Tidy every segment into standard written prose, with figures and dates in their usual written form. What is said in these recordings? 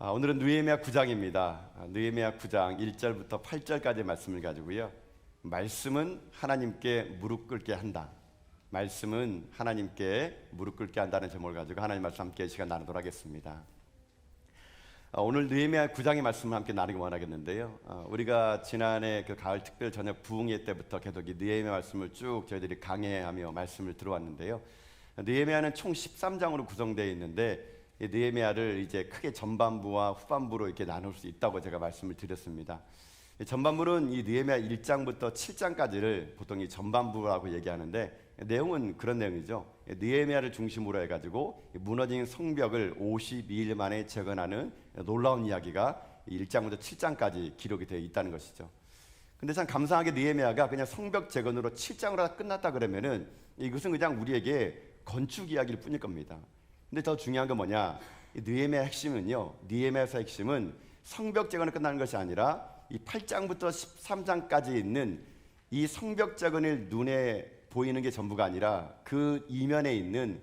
오늘은 느헤미야 9장입니다. 느헤미야 9장 1절부터 8절까지의 말씀을 가지고요. 말씀은 하나님께 무릎 꿇게 한다. 말씀은 하나님께 무릎 꿇게 한다는 제목을 가지고 하나님 말씀 함께 시간 나누도록 하겠습니다. 오늘 느헤미야 9장의 말씀을 함께 나누기 원하겠는데요. 우리가 지난해 그 가을 특별 저녁 부흥회 때부터 계속 이 느헤미야 말씀을 쭉 저희들이 강해하며 말씀을 들어왔는데요. 느헤미야는 총 13장으로 구성되어 있는데 이 느헤미야를 이제 크게 전반부와 후반부로 이렇게 나눌 수 있다고 제가 말씀을 드렸습니다. 전반부는 이 느헤미야 1장부터 7장까지를 보통 이 전반부라고 얘기하는데 내용은 그런 내용이죠. 느헤미야를 중심으로 해가지고 무너진 성벽을 52일 만에 재건하는 놀라운 이야기가 1장부터 7장까지 기록이 되어 있다는 것이죠. 근데 참 감사하게 느헤미야가 그냥 성벽 재건으로 7장으로 끝났다 그러면은 이것은 그냥 우리에게 건축 이야기일 뿐일 겁니다. 근데 더 중요한 건 뭐냐? 이 느헤미야의 핵심은요. 느헤미야에서의 핵심은 성벽 재건이 끝나는 것이 아니라 이 8장부터 13장까지 있는 이 성벽 재건을 눈에 보이는 게 전부가 아니라 그 이면에 있는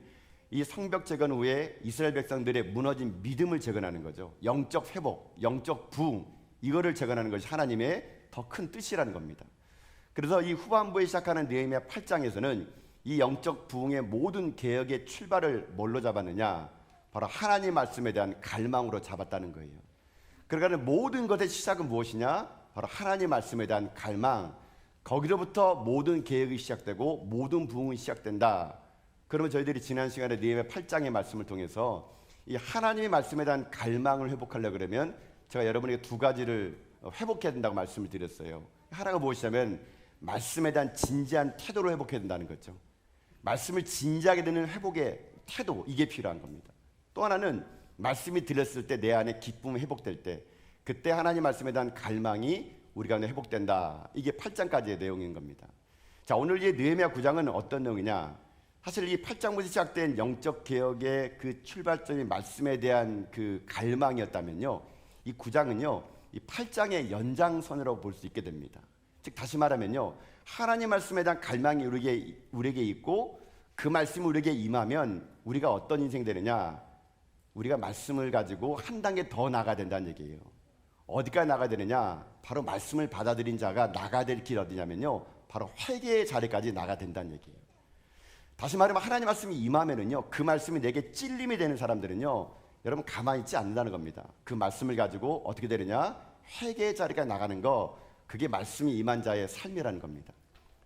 이 성벽 재건 후에 이스라엘 백성들의 무너진 믿음을 재건하는 거죠. 영적 회복, 영적 부흥, 이거를 재건하는 것이 하나님의 더 큰 뜻이라는 겁니다. 그래서 이 후반부에 시작하는 느헤미야 8장에서는 이 영적 부흥의 모든 개혁의 출발을 뭘로 잡았느냐? 바로 하나님 말씀에 대한 갈망으로 잡았다는 거예요. 그러니까 모든 것의 시작은 무엇이냐? 바로 하나님 말씀에 대한 갈망. 거기로부터 모든 개혁이 시작되고 모든 부흥이 시작된다. 그러면 저희들이 지난 시간에 느헤미야 8장의 말씀을 통해서 이 하나님의 말씀에 대한 갈망을 회복하려고 그러면 제가 여러분에게 두 가지를 회복해야 된다고 말씀을 드렸어요. 하나가 무엇이냐면 말씀에 대한 진지한 태도를 회복해야 된다는 거죠. 말씀을 진지하게 듣는 회복의 태도, 이게 필요한 겁니다. 또 하나는 말씀이 들렸을 때 내 안에 기쁨이 회복될 때 그때 하나님 말씀에 대한 갈망이 우리 가운데 회복된다. 이게 8장까지의 내용인 겁니다. 자, 오늘 이 느헤미야 9장은 어떤 내용이냐? 사실 이 8장부터 시작된 영적 개혁의 그 출발점이 말씀에 대한 그 갈망이었다면요, 이 9장은요 이 8장의 연장선이라고 볼 수 있게 됩니다. 즉 다시 말하면요, 하나님 말씀에 대한 갈망이 우리에게 있고 그 말씀이 우리에게 임하면 우리가 어떤 인생이 되느냐? 우리가 말씀을 가지고 한 단계 더 나가야 된다는 얘기예요. 어디까지 나가야 되느냐? 바로 말씀을 받아들인 자가 나가야 될 길 어디냐면요, 바로 회개의 자리까지 나가야 된다는 얘기예요. 다시 말하면 하나님 말씀이 임하면은요, 그 말씀이 내게 찔림이 되는 사람들은요, 여러분 가만히 있지 않는다는 겁니다. 그 말씀을 가지고 어떻게 되느냐? 회개의 자리까지 나가는 거, 그게 말씀이 임한 자의 삶이라는 겁니다.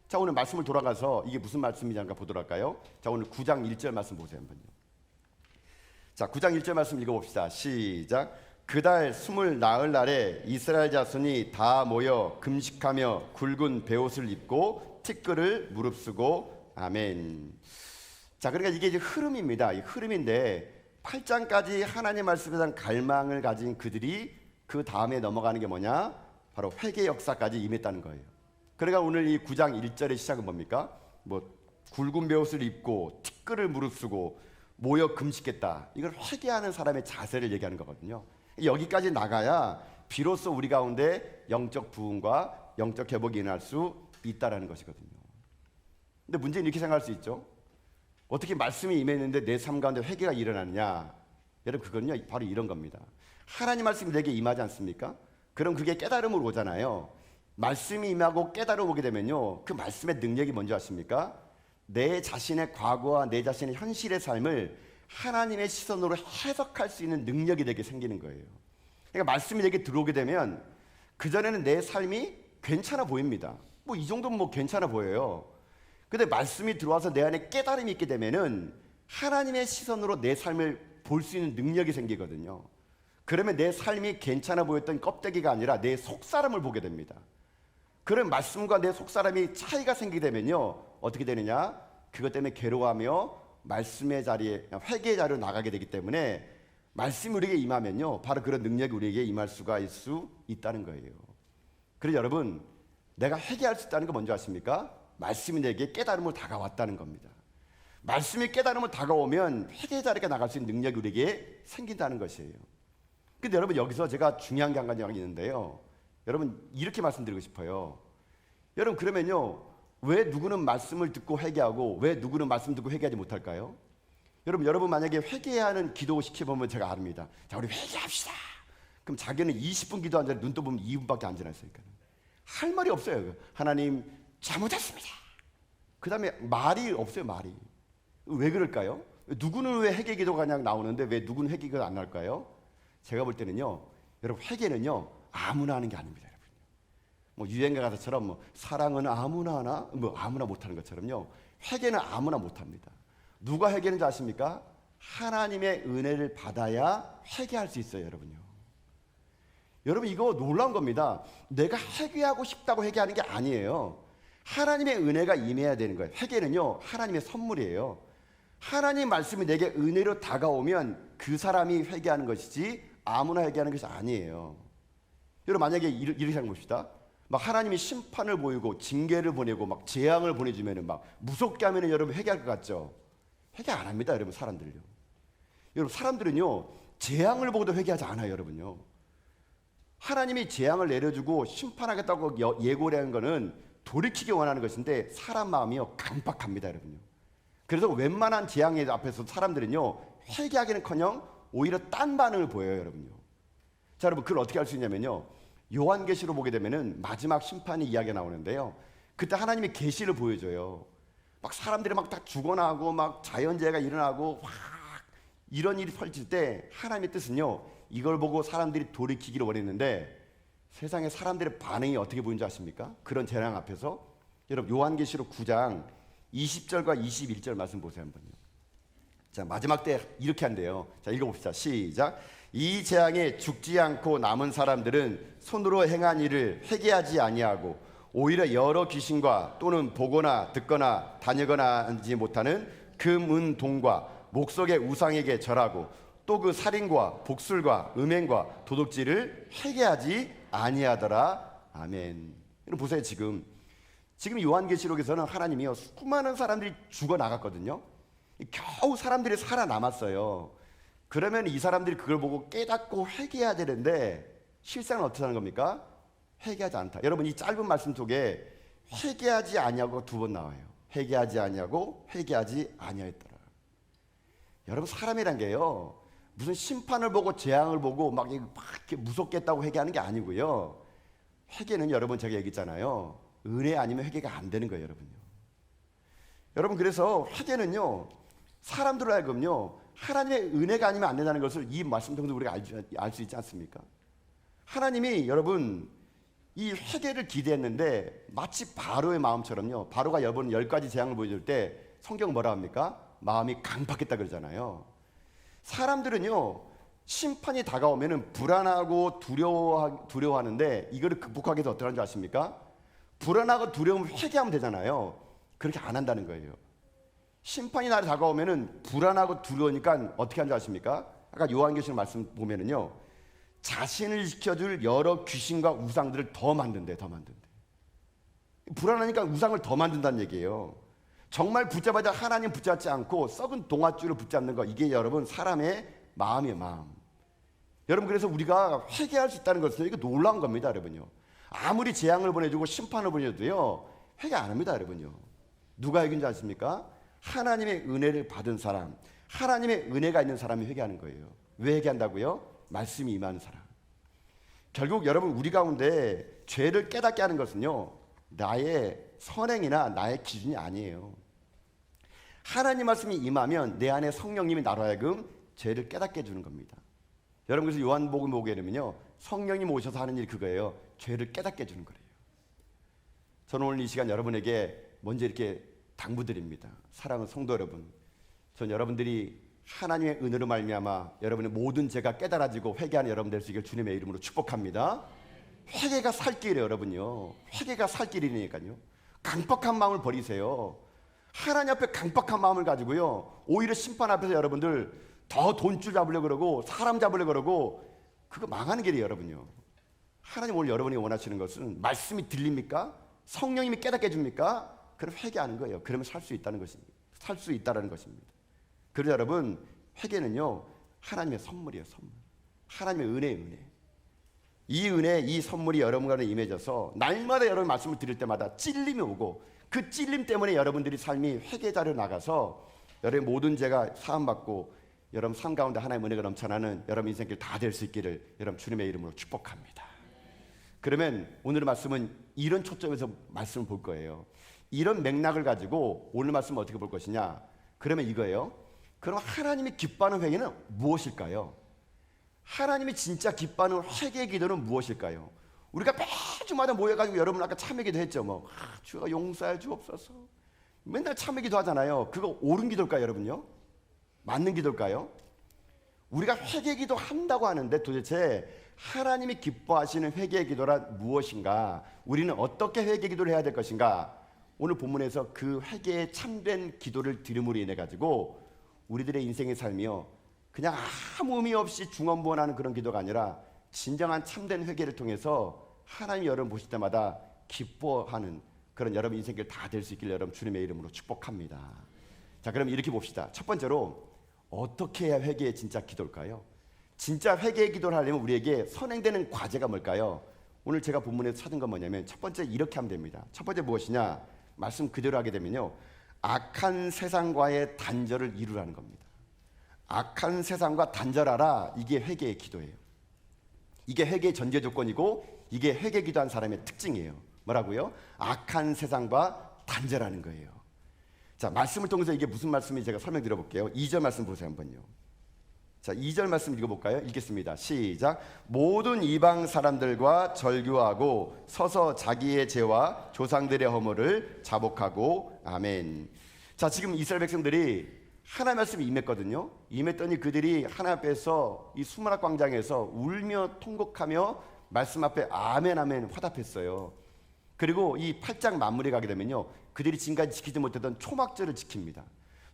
자, 오늘 말씀을 돌아가서 이게 무슨 말씀인지 한번 보도록 할까요? 자, 오늘 9장 1절 말씀 보세요 한번요. 자, 9장 1절 말씀 읽어봅시다. 시작. 그달 20 날에 이스라엘 자손이 다 모여 금식하며 굵은 베옷을 입고 티끌을 무릅쓰고 아멘. 자, 그러니까 이게 이제 흐름입니다. 이 흐름인데 8장까지 하나님 말씀에 대한 갈망을 가진 그들이 그 다음에 넘어가는 게 뭐냐? 바로 회개 역사까지 임했다는 거예요. 그러니까 오늘 이 9장 1절의 시작은 뭡니까? 굵은 베옷을 입고 티끌을 무릅쓰고 모여 금식했다. 이걸 회개하는 사람의 자세를 얘기하는 거거든요. 여기까지 나가야 비로소 우리 가운데 영적 부흥과 영적 회복이 일어날 수 있다라는 것이거든요. 근데 문제는 이렇게 생각할 수 있죠. 어떻게 말씀이 임했는데 내 삶 가운데 회개가 일어나느냐? 여러분, 그건요 바로 이런 겁니다. 하나님 말씀이 내게 임하지 않습니까? 그럼 그게 깨달음으로 오잖아요. 말씀이 임하고 깨달음 오게 되면요, 그 말씀의 능력이 뭔지 아십니까? 내 자신의 과거와 내 자신의 현실의 삶을 하나님의 시선으로 해석할 수 있는 능력이 되게 생기는 거예요. 그러니까 말씀이 내게 들어오게 되면 그전에는 내 삶이 괜찮아 보입니다. 이 정도면 괜찮아 보여요. 근데 말씀이 들어와서 내 안에 깨달음이 있게 되면은 하나님의 시선으로 내 삶을 볼 수 있는 능력이 생기거든요. 그러면 내 삶이 괜찮아 보였던 껍데기가 아니라 내 속사람을 보게 됩니다. 그런 말씀과 내 속사람이 차이가 생기게 되면요, 어떻게 되느냐? 그것 때문에 괴로워하며 말씀의 자리에, 회개의 자리로 나가게 되기 때문에 말씀이 우리에게 임하면요, 바로 그런 능력이 우리에게 임할 수가 있다는 거예요. 그래서 여러분, 내가 회개할 수 있다는 거 뭔지 아십니까? 말씀이 내게 깨달음으로 다가왔다는 겁니다. 말씀이 깨달음으로 다가오면 회개의 자리가 나갈 수 있는 능력이 우리에게 생긴다는 것이에요. 근데 여러분, 여기서 제가 중요한 게 한 가지가 있는데요, 여러분 이렇게 말씀드리고 싶어요. 여러분, 그러면요, 왜 누구는 말씀을 듣고 회개하고 왜 누구는 말씀 듣고 회개하지 못할까요? 여러분 만약에 회개하는 기도 시켜보면 제가 압니다. 자, 우리 회개합시다. 그럼 자기는 20분 기도 안 자는데 눈 떠보면 2분밖에 안 지났으니까 할 말이 없어요. 하나님 잘못했습니다. 그 다음에 말이 없어요. 말이. 왜 그럴까요? 누구는 왜 회개 기도가 그냥 나오는데 왜 누구는 회개 기도가 안 나올까요? 제가 볼 때는요, 여러분 회개는요 아무나 하는 게 아닙니다. 여러분. 뭐 유행가 가사처럼 뭐 사랑은 아무나 하나, 뭐 아무나 못하는 것처럼요, 회개는 아무나 못합니다. 누가 회개하는지 아십니까? 하나님의 은혜를 받아야 회개할 수 있어요, 여러분요. 여러분 이거 놀라운 겁니다. 내가 회개하고 싶다고 회개하는 게 아니에요. 하나님의 은혜가 임해야 되는 거예요. 회개는요 하나님의 선물이에요. 하나님 말씀이 내게 은혜로 다가오면 그 사람이 회개하는 것이지 아무나 회개하는 것이 아니에요. 여러분 만약에 이렇게 생각해 봅시다. 막 하나님이 심판을 보이고 징계를 보내고 막 재앙을 보내주면은 막 무섭게 하면은 여러분 회개할 것 같죠? 회개 안 합니다, 여러분. 사람들요. 여러분 사람들은요 재앙을 보고도 회개하지 않아요, 여러분요. 하나님이 재앙을 내려주고 심판하겠다고 예고를 하는 거는 돌이키기 원하는 것인데 사람 마음이요 강박합니다, 여러분요. 그래서 웬만한 재앙 앞에서 사람들은요 회개하기는커녕 오히려 딴 반응을 보여요, 여러분요. 자, 여러분 그걸 어떻게 할 수 있냐면요, 요한계시로 보게 되면은 마지막 심판의 이야기가 나오는데요, 그때 하나님이 계시를 보여줘요. 막 사람들이 막 다 죽어나고 막 자연재해가 일어나고 확 이런 일이 펼칠 때 하나님의 뜻은요, 이걸 보고 사람들이 돌이키기를 원했는데 세상에 사람들의 반응이 어떻게 보이는지 아십니까? 그런 재앙 앞에서. 여러분 요한계시록 9장 20절과 21절 말씀 보세요 한번요. 자, 마지막 때 이렇게 한대요. 자, 읽어봅시다. 시작. 이 재앙에 죽지 않고 남은 사람들은 손으로 행한 일을 회개하지 아니하고 오히려 여러 귀신과 또는 보거나 듣거나 다니거나 하지 못하는 금, 은, 동과 목석의 우상에게 절하고 또 그 살인과 복술과 음행과 도둑질을 회개하지 아니하더라. 아멘. 여러분 보세요. 지금 요한계시록에서는 하나님이요 수많은 사람들이 죽어 나갔거든요. 겨우 사람들이 살아남았어요. 그러면 이 사람들이 그걸 보고 깨닫고 회개해야 되는데 실상은 어떻게 하는 겁니까? 회개하지 않다. 여러분 이 짧은 말씀 속에 회개하지 아니하고 두 번 나와요. 회개하지 아니하고 회개하지 아니하였더라. 여러분 사람이란 게요 무슨 심판을 보고 재앙을 보고 막 이렇게 무섭겠다고 회개하는 게 아니고요. 회개는 여러분 제가 얘기했잖아요. 은혜 아니면 회개가 안 되는 거예요, 여러분요. 여러분 그래서 회개는요 사람들로 하여금요 하나님의 은혜가 아니면 안 된다는 것을 이 말씀 통해서 우리가 알 수 있지 않습니까? 하나님이 여러분 이 회개를 기대했는데 마치 바로의 마음처럼요. 바로가 여러분 10가지 재앙을 보여줄 때 성경 뭐라 합니까? 마음이 강팍했다 그러잖아요. 사람들은요 심판이 다가오면은 불안하고 두려워하는데 이거를 극복하기 위해서 어떻게 하는 줄 아십니까? 불안하고 두려우면 회개하면 되잖아요. 그렇게 안 한다는 거예요. 심판이 나를 다가오면은 불안하고 두려우니까 어떻게 하는 줄 아십니까? 아까 요한계시록 말씀 보면은요 자신을 지켜줄 여러 귀신과 우상들을 더 만든대. 불안하니까 우상을 더 만든다는 얘기예요. 정말 붙잡아야 하나님 붙잡지 않고 썩은 동아줄을 붙잡는 거, 이게 여러분 사람의 마음이에요, 마음. 여러분 그래서 우리가 회개할 수 있다는 것은 이거 놀라운 겁니다, 여러분요. 아무리 재앙을 보내주고 심판을 보내줘도요 회개 안 합니다, 여러분요. 누가 이긴지 아십니까? 하나님의 은혜를 받은 사람, 하나님의 은혜가 있는 사람이 회개하는 거예요. 왜 회개한다고요? 말씀이 임하는 사람. 결국 여러분 우리 가운데 죄를 깨닫게 하는 것은요 나의 선행이나 나의 기준이 아니에요. 하나님 말씀이 임하면 내 안에 성령님이 나로 하여금 죄를 깨닫게 해주는 겁니다. 여러분 그래서 요한복음 보게 되면요 성령님 오셔서 하는 일이 그거예요. 죄를 깨닫게 해주는 거예요. 저는 오늘 이 시간 여러분에게 먼저 이렇게 당부드립니다. 사랑하는 성도 여러분, 전 여러분들이 하나님의 은혜로 말미암아 여러분의 모든 죄가 깨달아지고 회개하는 여러분 될 수 있기를 주님의 이름으로 축복합니다. 회개가 살 길이에요, 여러분요. 회개가 살 길이니까요. 강박한 마음을 버리세요. 하나님 앞에 강박한 마음을 가지고요 오히려 심판 앞에서 여러분들 더 돈줄 잡으려고 그러고 사람 잡으려고 그러고 그거 망하는 길이에요, 여러분요. 하나님 오늘 여러분이 원하시는 것은 말씀이 들립니까? 성령님이 깨닫게 해줍니까? 그럼 회개하는 거예요. 그러면 살 수 있다는 것입니다. 살 수 있다는 것입니다. 그래서 여러분 회개는요 하나님의 선물이에요, 선물. 하나님의 은혜. 이 은혜, 이 선물이 여러분과 임해져서 날마다 여러분 말씀을 드릴 때마다 찔림이 오고 그 찔림 때문에 여러분들이 삶이 회개자로 나가서 여러분의 모든 죄가 사함받고 여러분 삶 가운데 하나님의 은혜가 넘쳐나는 여러분 인생길 다 될 수 있기를 여러분 주님의 이름으로 축복합니다. 그러면 오늘의 말씀은 이런 초점에서 말씀을 볼 거예요. 이런 맥락을 가지고 오늘 말씀을 어떻게 볼 것이냐? 그러면 이거예요. 그럼 하나님이 기뻐하는 회개는 무엇일까요? 하나님이 진짜 기뻐하는 회개의 기도는 무엇일까요? 우리가 매주마다 모여가지고 여러분 아까 참회 기도 했죠. 주가 용서해 주옵소서. 맨날 참회 기도 하잖아요. 그거 옳은 기도일까요, 여러분요? 맞는 기도일까요? 우리가 회개 기도 한다고 하는데 도대체 하나님이 기뻐하시는 회개의 기도란 무엇인가? 우리는 어떻게 회개 기도를 해야 될 것인가? 오늘 본문에서 그 회개의 참된 기도를 들음으로 인해 가지고 우리들의 인생의 삶이요, 그냥 아무 의미 없이 중언부언하는 그런 기도가 아니라 진정한 참된 회개를 통해서 하나님 여러분 보실 때마다 기뻐하는 그런 여러분 인생길 다 될 수 있길 여러분 주님의 이름으로 축복합니다. 자, 그럼 이렇게 봅시다. 첫 번째로 어떻게 해야 회개의 진짜 기도일까요? 진짜 회개의 기도를 하려면 우리에게 선행되는 과제가 뭘까요? 오늘 제가 본문에서 찾은 건 뭐냐면 첫 번째 이렇게 하면 됩니다. 첫 번째 무엇이냐? 말씀 그대로 하게 되면요, 악한 세상과의 단절을 이루라는 겁니다. 악한 세상과 단절하라. 이게 회개의 기도예요. 이게 회개의 전제 조건이고 이게 회개 기도한 사람의 특징이에요. 뭐라고요? 악한 세상과 단절하는 거예요. 자, 말씀을 통해서 이게 무슨 말씀인지 제가 설명드려 볼게요. 2절 말씀 보세요 한번요. 자, 2절 말씀 읽어볼까요? 읽겠습니다. 시작. 모든 이방 사람들과 절교하고 서서 자기의 죄와 조상들의 허물을 자복하고. 아멘. 자, 지금 이스라엘 백성들이 하나님 말씀이 임했거든요. 임했더니 그들이 하나님 앞에서 이 수문학 광장에서 울며 통곡하며 말씀 앞에 아멘 아멘 화답했어요. 그리고 이 8장 마무리 가게 되면요, 그들이 지금까지 지키지 못했던 초막절을 지킵니다.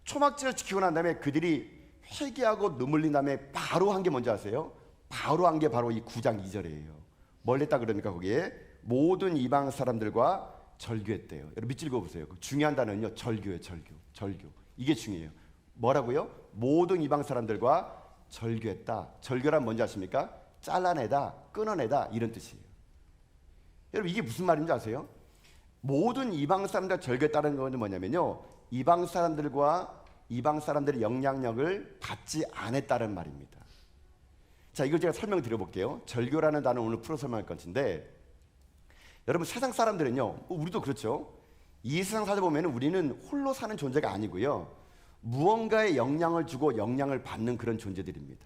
초막절을 지키고 난 다음에 그들이 회개하고 눈물 흘린 다음에 바로 한 게 뭔지 아세요? 바로 한 게 바로 이 9장 2절이에요. 뭘 했다 그러니까 거기에 모든 이방 사람들과 절교했대요. 여러분 밑줄 그어보세요. 중요한 단어는요, 절교예요. 절교. 이게 중요해요. 뭐라고요? 모든 이방 사람들과 절교했다. 절교란 뭔지 아십니까? 잘라내다, 끊어내다 이런 뜻이에요. 여러분 이게 무슨 말인지 아세요? 모든 이방 사람들과 절교했다는 건 뭐냐면요, 이방 사람들의 영향력을 받지 않았다는 말입니다. 자, 이걸 제가 설명드려 볼게요. 절교라는 단어 오늘 풀어 설명할 것인데, 여러분 세상 사람들은요, 우리도 그렇죠. 이 세상 살다 보면 우리는 홀로 사는 존재가 아니고요, 무언가에 영향을 주고 영향을 받는 그런 존재들입니다.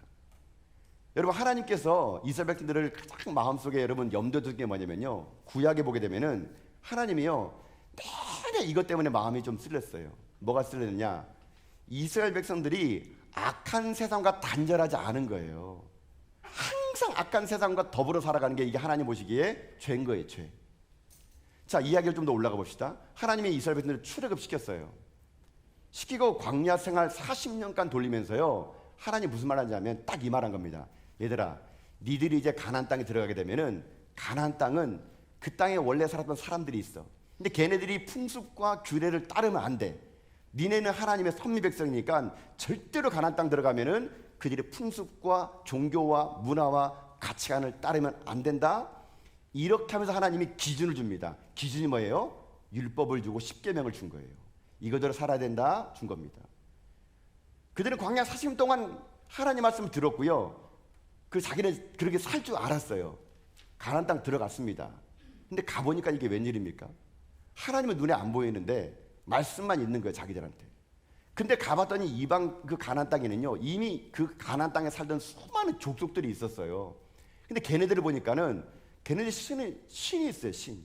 여러분 하나님께서 이스라엘 백성들을 가장 마음속에 여러분 염두에 두는 게 뭐냐면요, 구약에 보게 되면은 하나님이요 내내 이것 때문에 마음이 좀 쓸렸어요. 뭐가 쓸렸느냐? 이스라엘 백성들이 악한 세상과 단절하지 않은 거예요. 항상 악한 세상과 더불어 살아가는 게 이게 하나님 보시기에 죄인 거예요, 죄. 자, 이야기를 좀 더 올라가 봅시다. 하나님이 이스라엘 백성들을 출애굽시켰어요. 시키고 광야 생활 40년간 돌리면서요, 하나님 무슨 말 하냐면 딱 이 말 한 겁니다. 얘들아, 니들이 이제 가나안 땅에 들어가게 되면은 가나안 땅은 그 땅에 원래 살았던 사람들이 있어. 근데 걔네들이 풍습과 규례를 따르면 안 돼. 니네는 하나님의 선미 백성이니까 절대로 가나안 땅 들어가면은 그들의 풍습과 종교와 문화와 가치관을 따르면 안 된다. 이렇게 하면서 하나님이 기준을 줍니다. 기준이 뭐예요? 율법을 주고 십계명을 준 거예요. 이거대로 살아야 된다 준 겁니다. 그들은 광야 40년 동안 하나님 말씀을 들었고요, 그 자기는 그렇게 살 줄 알았어요. 가나안 땅 들어갔습니다. 근데 가보니까 이게 웬일입니까? 하나님은 눈에 안 보이는데 말씀만 있는 거예요, 자기들한테. 근데 가봤더니 이방 그 가나안 땅에는요, 이미 그 가나안 땅에 살던 수많은 족속들이 있었어요. 근데 걔네들을 보니까는 걔네들 신이 있어요, 신.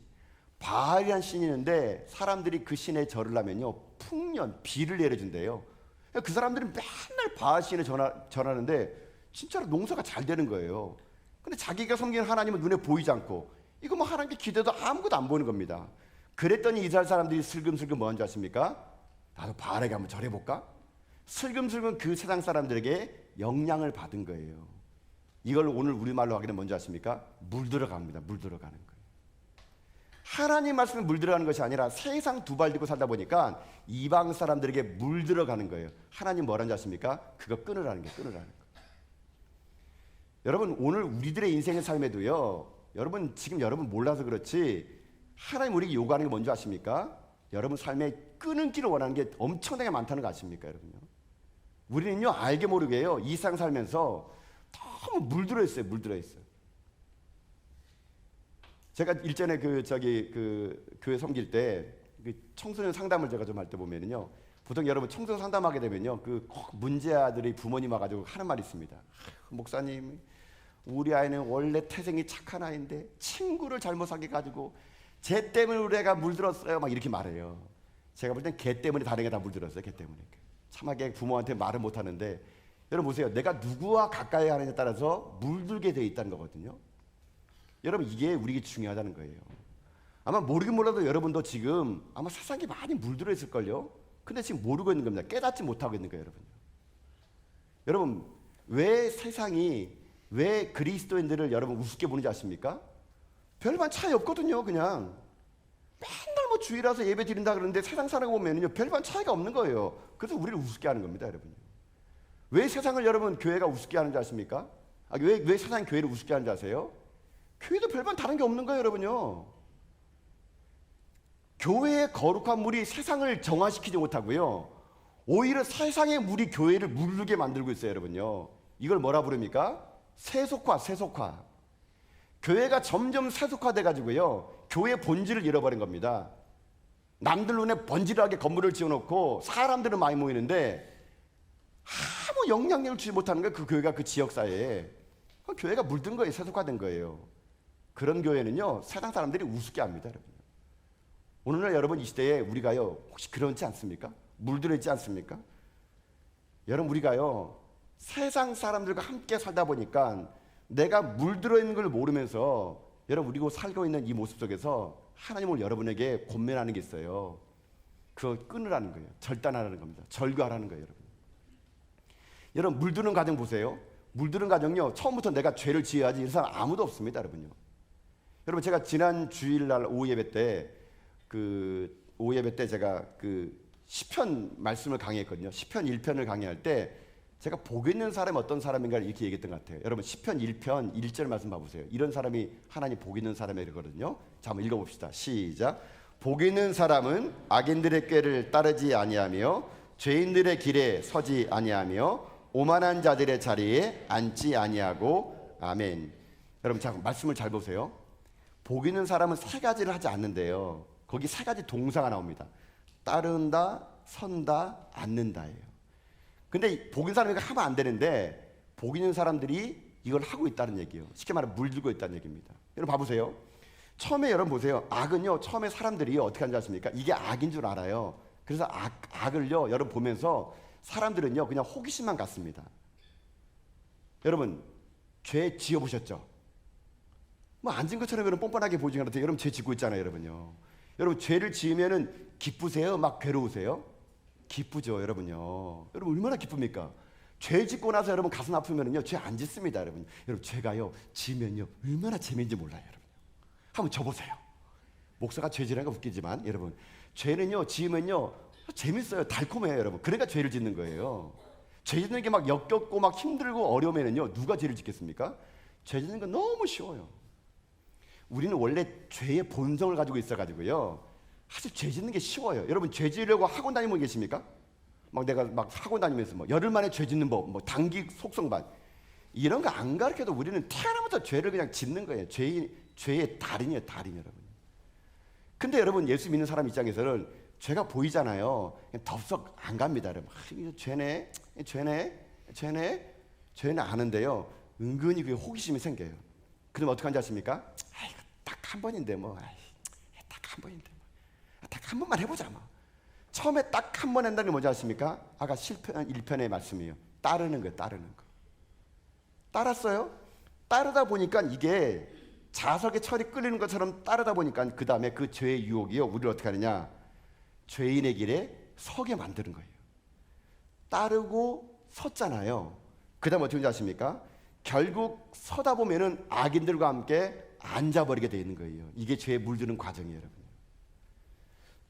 바알이란 신이 있는데 사람들이 그 신에 절을 하면요, 풍년, 비를 내려준대요. 그 사람들은 맨날 바알 신에 절하는데 진짜로 농사가 잘 되는 거예요. 근데 자기가 섬기는 하나님은 눈에 보이지 않고 이거 뭐 하나님께 기대도 아무것도 안 보이는 겁니다. 그랬더니 이스라엘 사람들이 슬금슬금 뭐 하는지 아십니까? 나도 바알에게 한번 절해볼까? 슬금슬금 그 세상 사람들에게 영향을 받은 거예요. 이걸 오늘 우리말로 하기는 뭔지 아십니까? 물들어갑니다. 물들어가는 거예요. 하나님 말씀에 물들어가는 것이 아니라 세상 두 발 들고 살다 보니까 이방 사람들에게 물들어가는 거예요. 하나님 뭐라는지 아십니까? 그거 끊으라는 게 끊으라는 거예요. 여러분 오늘 우리들의 인생의 삶에도요, 여러분 지금 여러분 몰라서 그렇지 하나님 우리에게 요구하는 게 뭔지 아십니까? 여러분 삶에 끊은 길을 원하는 게 엄청나게 많다는 거 아십니까, 여러분요? 우리는요 알게 모르게요 이 세상 살면서 너무 물들어 있어요. 물들어 있어요. 제가 일전에 그 교회 섬길 때 그 청소년 상담을 제가 좀 할 때 보면은요 보통 여러분 청소년 상담하게 되면요 그 문제아들의 부모님 와가지고 하는 말이 있습니다. 목사님, 우리 아이는 원래 태생이 착한 아이인데 친구를 잘못 사귀어 가지고 쟤 때문에 우리 애가 물들었어요. 막 이렇게 말해요. 제가 볼 땐 걔 때문에 다른 게 다 물들었어요. 걔 때문에. 참하게 부모한테 말을 못 하는데 여러분 보세요. 내가 누구와 가까이 하느냐에 따라서 물들게 돼 있다는 거거든요. 여러분 이게 우리에게 중요하다는 거예요. 아마 모르긴 몰라도 여러분도 지금 아마 세상에 많이 물들어 있을걸요. 근데 지금 모르고 있는 겁니다. 깨닫지 못하고 있는 거예요. 여러분 왜 세상이 왜 그리스도인들을 여러분 우습게 보는지 아십니까? 별반 차이 없거든요. 그냥 맨날 뭐 주일라서 예배 드린다 그러는데 세상 사람 보면요 별반 차이가 없는 거예요. 그래서 우리를 우습게 하는 겁니다. 여러분 왜 세상을 여러분 교회가 우습게 하는지 아십니까? 왜 세상이 교회를 우습게 하는지 아세요? 교회도 별반 다른 게 없는 거예요. 여러분요 교회의 거룩한 물이 세상을 정화시키지 못하고요 오히려 세상의 물이 교회를 물르게 만들고 있어요. 여러분요 이걸 뭐라 부릅니까? 세속화. 교회가 점점 세속화돼 가지고요 교회 본질을 잃어버린 겁니다. 남들 눈에 번지르하게 건물을 지어놓고 사람들은 많이 모이는데 아무 영향력을 주지 못하는 거예요. 그 교회가 그 지역사회에. 교회가 물든 거예요. 세속화된 거예요. 그런 교회는요 세상 사람들이 우습게 합니다. 여러분. 오늘날 여러분 이 시대에 우리가요 혹시 그렇지 않습니까? 물들어 있지 않습니까? 여러분 우리가요 세상 사람들과 함께 살다 보니까 내가 물들어 있는 걸 모르면서 여러분 우리가 살고 있는 이 모습 속에서 하나님을 여러분에게 권면하는 게 있어요. 그거 끊으라는 거예요. 절단하라는 겁니다. 절교하라는 거예요. 여러분 물드는 가정 보세요. 물드는 가정요 처음부터 내가 죄를 지어야지 이런 사람 아무도 없습니다. 여러분요. 여러분 제가 지난 주일날 오후 예배 때 제가 그 시편 말씀을 강의했거든요. 시편 1편을 강의할 때 제가 복 있는 사람이 어떤 사람인가를 이렇게 얘기했던 것 같아요. 여러분 시편 1편 1절 말씀 봐보세요. 이런 사람이 하나님 복 있는 사람이거든요. 자 한번 읽어봅시다. 시작. 복 있는 사람은 악인들의 꾀를 따르지 아니하며 죄인들의 길에 서지 아니하며 오만한 자들의 자리에 앉지 아니하고 아멘. 여러분 자 말씀을 잘 보세요. 복 있는 사람은 세 가지를 하지 않는데요. 거기 세 가지 동사가 나옵니다. 따른다, 선다, 앉는다예요. 근데 복 있는 사람이 하면 안 되는데 복 있는 사람들이 이걸 하고 있다는 얘기예요. 쉽게 말하면 물들고 있다는 얘기입니다. 여러분 봐보세요. 처음에 여러분 보세요. 악은요 처음에 사람들이 어떻게 하는지 아십니까? 이게 악인 줄 알아요. 그래서 악을요 여러분 보면서 사람들은요 그냥 호기심만 갖습니다. 여러분 죄 지어보셨죠? 뭐 앉은 것처럼 여러분 뻔뻔하게 보이지 않아도 여러분 죄 짓고 있잖아요. 여러분요. 여러분 죄를 지으면은 기쁘세요? 막 괴로우세요? 기쁘죠. 여러분요. 여러분 얼마나 기쁩니까? 죄 짓고 나서 여러분 가슴 아프면은요 죄 안 짓습니다. 여러분 죄가요 지면요 얼마나 재미인지 몰라요. 여러분 한번 져보세요. 목사가 죄 지라는 거 웃기지만 여러분 죄는요 지으면요 재밌어요. 달콤해요. 여러분 그러니까 죄를 짓는 거예요. 죄 짓는 게 막 역겹고 막 힘들고 어려우면은요 누가 죄를 짓겠습니까? 죄 짓는 건 너무 쉬워요. 우리는 원래 죄의 본성을 가지고 있어가지고요 사실 죄 짓는 게 쉬워요. 여러분 죄 지으려고 학원 다니는 분 계십니까? 막 내가 막 학원 다니면서 뭐 열흘 만에 죄 짓는 법, 뭐 단기 속성반 이런 거 안 가르쳐도 우리는 태어나면서 죄를 그냥 짓는 거예요. 죄의 달인이에요, 달인 여러분. 근데 여러분 예수 믿는 사람 입장에서는 죄가 보이잖아요. 그냥 덥석 안 갑니다, 여러분. 죄네 아는데요. 은근히 그게 호기심이 생겨요. 그럼 어떻게 하는지 아십니까? 딱 한 번인데 뭐, 딱 한 번인데 뭐, 딱 한 번만 해보자 뭐. 처음에 딱 한 번 한다는 게 뭔지 아십니까? 아까 시편 1편의 말씀이에요. 따르는 거예요, 따르는 거. 따랐어요? 따르다 보니까 이게 자석에 철이 끌리는 것처럼 따르다 보니까 그 다음에 그 죄의 유혹이요 우리를 어떻게 하느냐? 죄인의 길에 서게 만드는 거예요. 따르고 섰잖아요. 그 다음에 어떻게 아십니까? 결국 서다 보면은 악인들과 함께 앉아버리게 되어 있는 거예요. 이게 죄에 물드는 과정이에요, 여러분.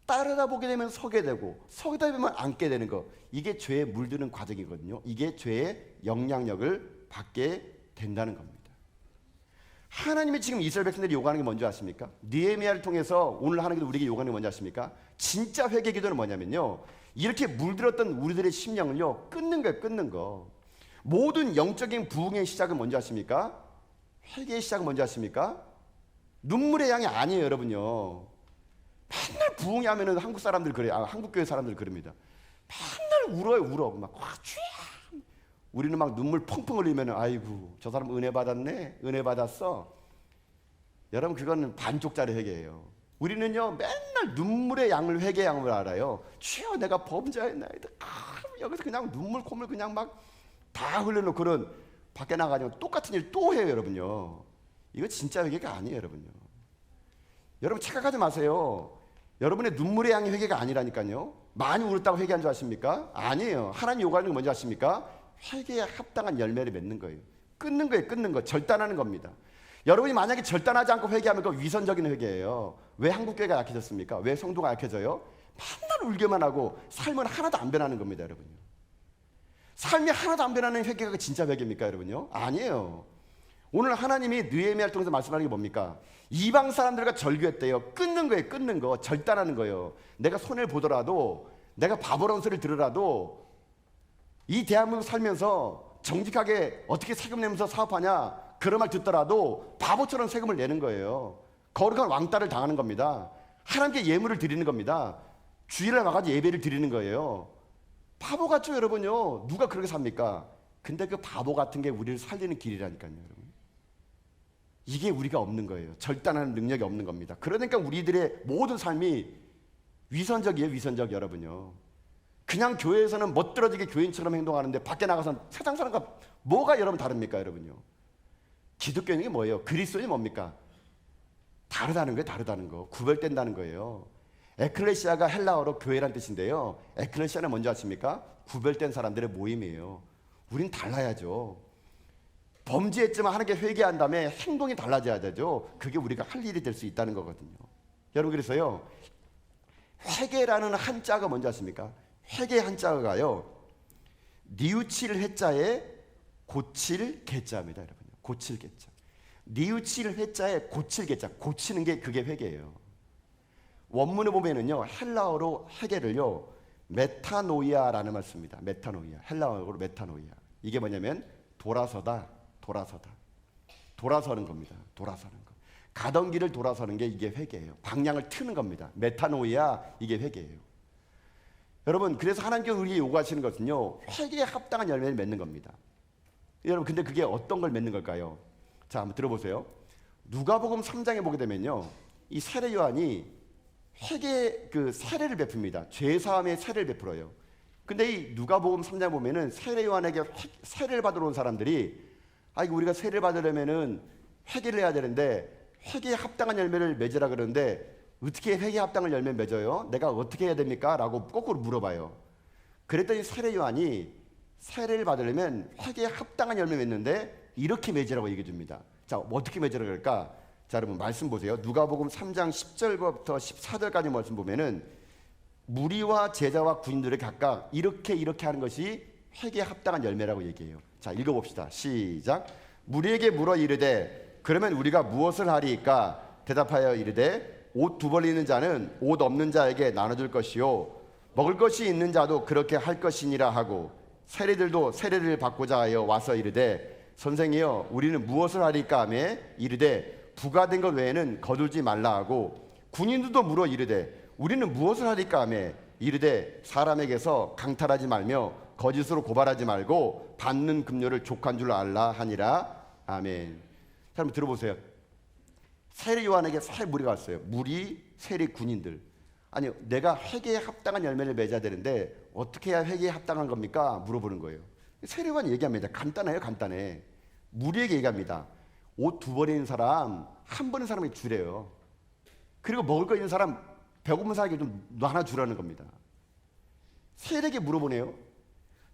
따르다 보게 되면 서게 되고 서다 보면 앉게 되는 거, 이게 죄에 물드는 과정이거든요. 이게 죄의 영향력을 받게 된다는 겁니다. 하나님이 지금 이스라엘 백성들이 요구하는 게 뭔지 아십니까? 느헤미야를 통해서 오늘 하나님도 우리에게 요구하는 게 뭔지 아십니까? 진짜 회개 기도는 뭐냐면요, 이렇게 물들었던 우리들의 심령을요 끊는 거예요. 끊는 거. 모든 영적인 부흥의 시작은 뭔지 아십니까? 회개의 시작은 뭔지 아십니까? 눈물의 양이 아니에요, 여러분요. 맨날 부흥이 하면은 한국 사람들 그래요. 한국 교회 사람들 그럽니다. 맨날 울어요, 울어. 막 주야. 우리는 막 눈물 펑펑 흘리면 아이고 저 사람 은혜 받았네, 은혜 받았어. 여러분 그건 반쪽짜리 회개예요. 우리는요 맨날 눈물의 양을, 회개의 양을 알아요. 주여 내가 범죄했나이다. 여기서 그냥 눈물 콧물 그냥 막 다 흘려놓고 그런 밖에 나가면 똑같은 일 또 해요, 여러분요. 이거 진짜 회개가 아니에요, 여러분요. 여러분 착각하지 마세요. 여러분의 눈물의 양이 회개가 아니라니까요. 많이 울었다고 회개한 줄 아십니까? 아니에요. 하나님 요구하는 게 뭔지 아십니까? 회개에 합당한 열매를 맺는 거예요. 끊는 거예요. 끊는 거. 절단하는 겁니다. 여러분이 만약에 절단하지 않고 회개하면 그거 위선적인 회개예요. 왜 한국교회가 약해졌습니까? 왜 성도가 약해져요? 맨날 울기만 하고 삶은 하나도 안 변하는 겁니다, 여러분요. 삶이 하나도 안 변하는 회개가 진짜 회개입니까, 여러분요? 아니에요. 오늘 하나님이 느헤미야를 통해서 말씀하는 게 뭡니까? 이방 사람들과 절교했대요. 끊는 거예요. 끊는 거. 절단하는 거예요. 내가 손해를 보더라도, 내가 바보라는 소리를 들으라도 이 대한민국 살면서 정직하게 어떻게 세금 내면서 사업하냐, 그런 말 듣더라도 바보처럼 세금을 내는 거예요. 거룩한 왕따를 당하는 겁니다. 하나님께 예물을 드리는 겁니다. 주일날 와가지고 예배를 드리는 거예요. 바보 같죠, 여러분요? 누가 그렇게 삽니까? 근데 그 바보 같은 게 우리를 살리는 길이라니까요, 여러분. 이게 우리가 없는 거예요. 절단하는 능력이 없는 겁니다. 그러니까 우리들의 모든 삶이 위선적이에요, 위선적, 여러분요. 그냥 교회에서는 멋들어지게 교인처럼 행동하는데 밖에 나가서는 세상 사람과 뭐가 여러분 다릅니까, 여러분요? 기독교인이 뭐예요? 그리스도인이 뭡니까? 다르다는 거예요, 다르다는 거. 구별된다는 거예요. 에클레시아가 헬라어로 교회란 뜻인데요. 에클레시아는 뭔지 아십니까? 구별된 사람들의 모임이에요. 우린 달라야죠. 범죄했지만 하나님께 회개한 다음에 행동이 달라져야 되죠. 그게 우리가 할 일이 될 수 있다는 거거든요. 여러분 그래서요, 회개라는 한자가 뭔지 아십니까? 회개 한자가요, 뉘우칠 해자에 고칠 개자입니다, 여러분. 고칠 개자. 뉘우칠 해자에 고칠 개자. 고치는 게 그게 회개예요. 원문을 보면은요, 헬라어로 회개를요 메타노이아라는 말 씁니다. 메타노이아. 헬라어로 메타노이아. 이게 뭐냐면 돌아서다, 돌아서다. 돌아서는 겁니다. 돌아서는 거. 가던 길을 돌아서는 게 이게 회개예요. 방향을 트는 겁니다. 메타노이아, 이게 회개예요. 여러분 그래서 하나님께서 우리에게 요구하시는 것은요, 회개에 합당한 열매를 맺는 겁니다. 여러분 근데 그게 어떤 걸 맺는 걸까요? 자, 한번 들어보세요. 누가복음 3장에 보게 되면요, 이 세례 요한이 회개 그 세례를 베풉니다. 죄 사함의 세례를 베풀어요. 근데 이 누가복음 3장 보면은 세례 요한에게 세례를 받으러 온 사람들이, 이거 우리가 세례를 받으려면은 회개를 해야 되는데 회개에 합당한 열매를 맺으라 그러는데 어떻게 회개에 합당한 열매를 맺어요? 내가 어떻게 해야 됩니까? 라고 거꾸로 물어봐요. 그랬더니 세례 요한이 세례를 받으려면 회개에 합당한 열매 맺는데 이렇게 맺으라고 얘기해 줍니다. 자, 어떻게 맺으라 그럴까? 자, 여러분 말씀 보세요. 누가복음 3장 10절부터 14절까지 말씀 보면은 무리와 제자와 군인들이 각각 이렇게 하는 것이 회개에 합당한 열매라고 얘기해요. 자, 읽어봅시다. 시작. 무리에게 물어 이르되 그러면 우리가 무엇을 하리이까? 대답하여 이르되 옷 두 벌리는 자는 옷 없는 자에게 나눠줄 것이요 먹을 것이 있는 자도 그렇게 할 것이니라 하고, 세리들도 세례를 받고자 하여 와서 이르되 선생이여 우리는 무엇을 하리까 하며 이르되 부가된 것 외에는 거둘지 말라 하고, 군인들도 물어 이르되 우리는 무엇을 하리까 하며 이르되 사람에게서 강탈하지 말며 거짓으로 고발하지 말고 받는 급료를 족한 줄 알라 하니라. 아멘. 자, 한번 들어보세요. 세례 요한에게 무리가 왔어요. 무리, 세례, 군인들. 아니, 내가 회개에 합당한 열매를 맺어야 되는데 어떻게 해야 회개에 합당한 겁니까? 물어보는 거예요. 세례 요한이 얘기합니다. 간단해요, 간단해. 무리에게 얘기합니다. 옷 두 벌 있는 사람, 한 번인 사람에게 주래요. 그리고 먹을 거 있는 사람, 배고픈 사람에게 좀 하나 주라는 겁니다. 세례에게 물어보네요.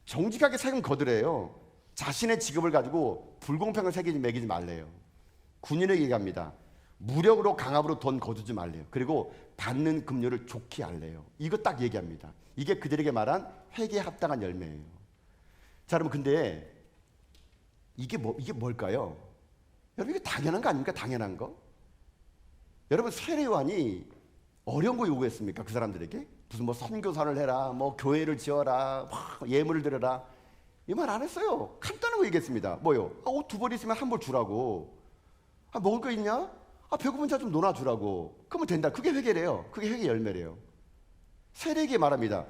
정직하게 세금 거두래요. 자신의 직업을 가지고 불공평한 세금 매기지 말래요. 군인에게 얘기합니다. 무력으로 강압으로 돈 거두지 말래요. 그리고 받는 급료를 좋게 할래요. 이거 딱 얘기합니다. 이게 그들에게 말한 회개에 합당한 열매예요. 자, 여러분 근데 이게 뭘까요? 여러분 이게 당연한 거 아닙니까? 당연한 거. 여러분 세례요한이 어려운 거 요구했습니까? 그 사람들에게 무슨 뭐 선교사를 해라, 뭐 교회를 지어라, 예물을 드려라, 이 말 안 했어요. 간단한 거 얘기했습니다. 뭐요? 옷 두 벌 있으면 한 벌 주라고. 먹을 거 있냐? 배고픈 자 좀 놀아주라고. 그러면 된다. 그게 회개래요. 그게 회개 열매래요. 세례에게 말합니다.